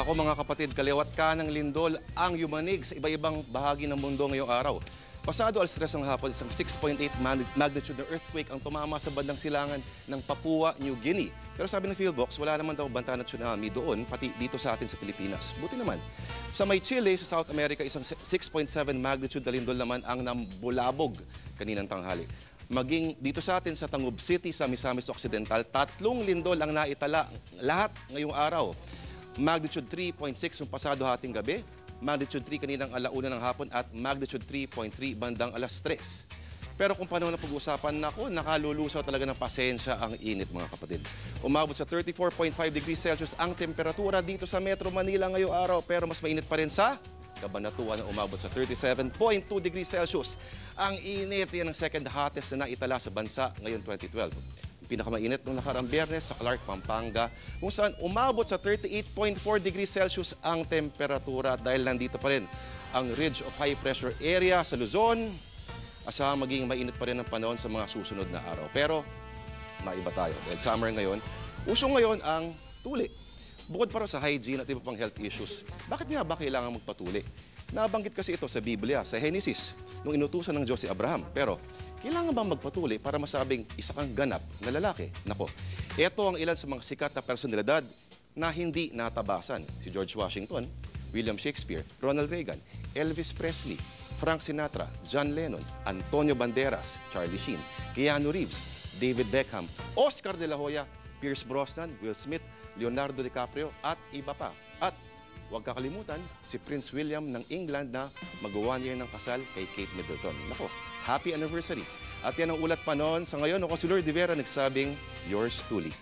Nako mga kapatid, kaliwat ka ng lindol ang yumanig sa iba-ibang bahagi ng mundo ngayong araw. Pasado alas 3 ng hapon, isang 6.8 magnitude na earthquake ang tumama sa bandang silangan ng Papua New Guinea. Pero sabi ng Philbox, wala naman daw banta ng tsunami doon, pati dito sa atin sa Pilipinas. Buti naman. Sa may Chile, sa South America, isang 6.7 magnitude na lindol naman ang nambulabog kaninang tanghali. Maging dito sa atin sa Tangub City, sa Misamis Occidental, 3 lindol ang naitala lahat ngayong araw. Magnitude 3.6 yung pasado hating gabi, magnitude 3 kaninang alauna ng hapon at magnitude 3.3 bandang alas 3. Pero kung paano na pag-uusapan, nakalulusaw talaga ng pasensya ang init mga kapatid. Umabot sa 34.5 degrees Celsius ang temperatura dito sa Metro Manila ngayong araw, pero mas mainit pa rin sa Cabanatuan na umabot sa 37.2 degrees Celsius. Ang init, yan ang second hottest na naitala sa bansa ngayon 2012. Pinakamainit nung nakarang Biyernes sa Clark, Pampanga, kung saan umabot sa 38.4 degrees Celsius ang temperatura dahil nandito pa rin ang ridge of high pressure area sa Luzon. Asahang maging mainit pa rin ang panahon sa mga susunod na araw. Pero maiba tayo. Dahil summer ngayon, usong ngayon ang tuli. Bukod para sa hygiene at iba pang health issues, bakit nga ba kailangan magpatuli? Nabanggit kasi ito sa Biblia, sa Genesis, nung inutusan ng Diyos si Abraham. Pero kailangan ba magpatuli para masabing isa kang ganap na lalaki? Nako, ito ang ilan sa mga sikat na personalidad na hindi natabasan. Si George Washington, William Shakespeare, Ronald Reagan, Elvis Presley, Frank Sinatra, John Lennon, Antonio Banderas, Charlie Sheen, Keanu Reeves, David Beckham, Oscar de la Hoya, Pierce Brosnan, Will Smith, Leonardo DiCaprio at iba pa. At huwag kakalimutan si Prince William ng England na mag-1 year ng kasal kay Kate Middleton. Nako, happy anniversary. At yan ang ulat pa noon. Sa ngayon, ako si Lord Rivera nagsabing, yours truly.